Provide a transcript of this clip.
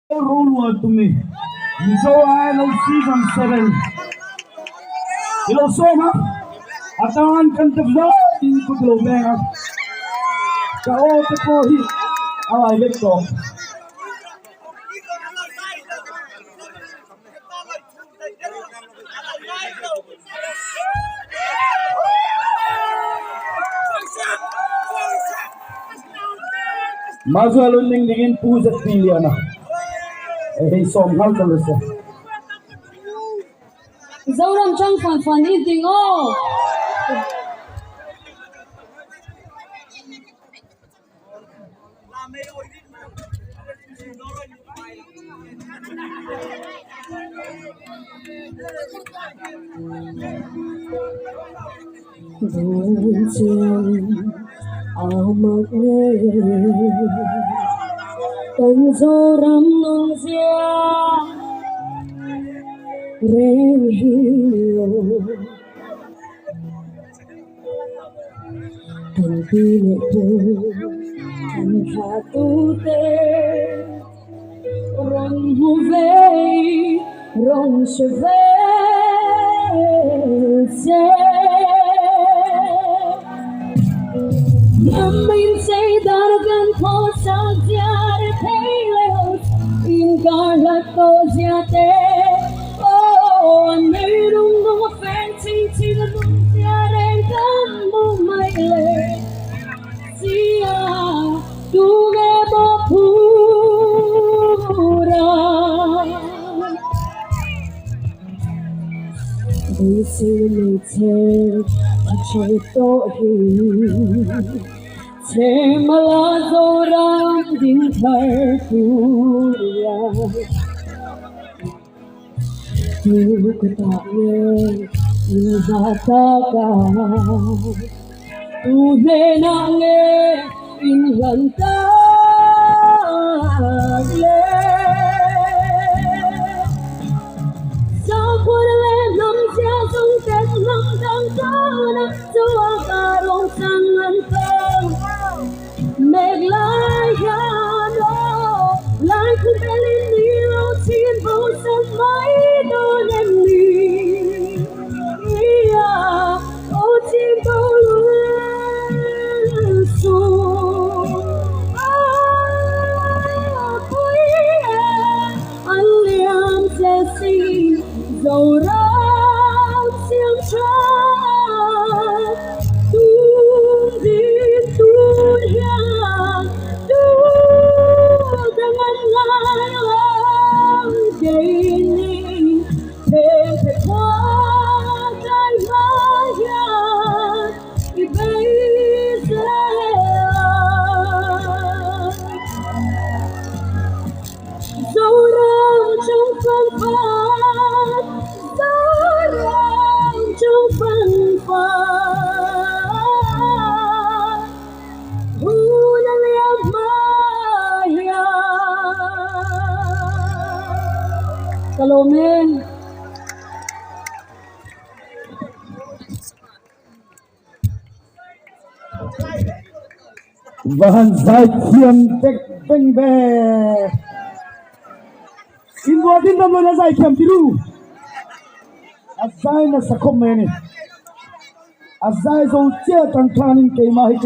Vanlalroluahtumi, Mizo Idol season 7. Ilo soma, atangan kan tebza in kutlo benga. Kao tepo hi, alay lekto. Mazu alun ning dingin puzat piliana. Som hal kalasa. Zoram chang fan eating oh. Amak tan zoram nong sia rehio tan pile tu thenkhat te ron hu vei ron shve se Namin say dargan ko sa diare paylos in garlat ko siate oh merong mga fancy sinabong diare kan mo maile siya tuge mo pura Isi me take a chito hi Semala zoram din Tripura Tu kutaye inhataka Tu nenange inhantale Sa purle nam sia sung tet nam dang kana Tua karong sangan kang Meglaya Lai kung belin nilo Tin bo sa may donen ni Iya O tin bo luso Kuya Aliam se si Zorang siang chan Tung din tun hiang dengan ngarang gaining thenkhat tawiawm ibeza Zoram trong phân phát Zoram trong phân phát Hulang liam maya Kalomen Vahan zai thiam tek beng be. Inwa din nam na zai thiam tiru. Azai na sakom meni. Azai zo che tang thanin ke ma hi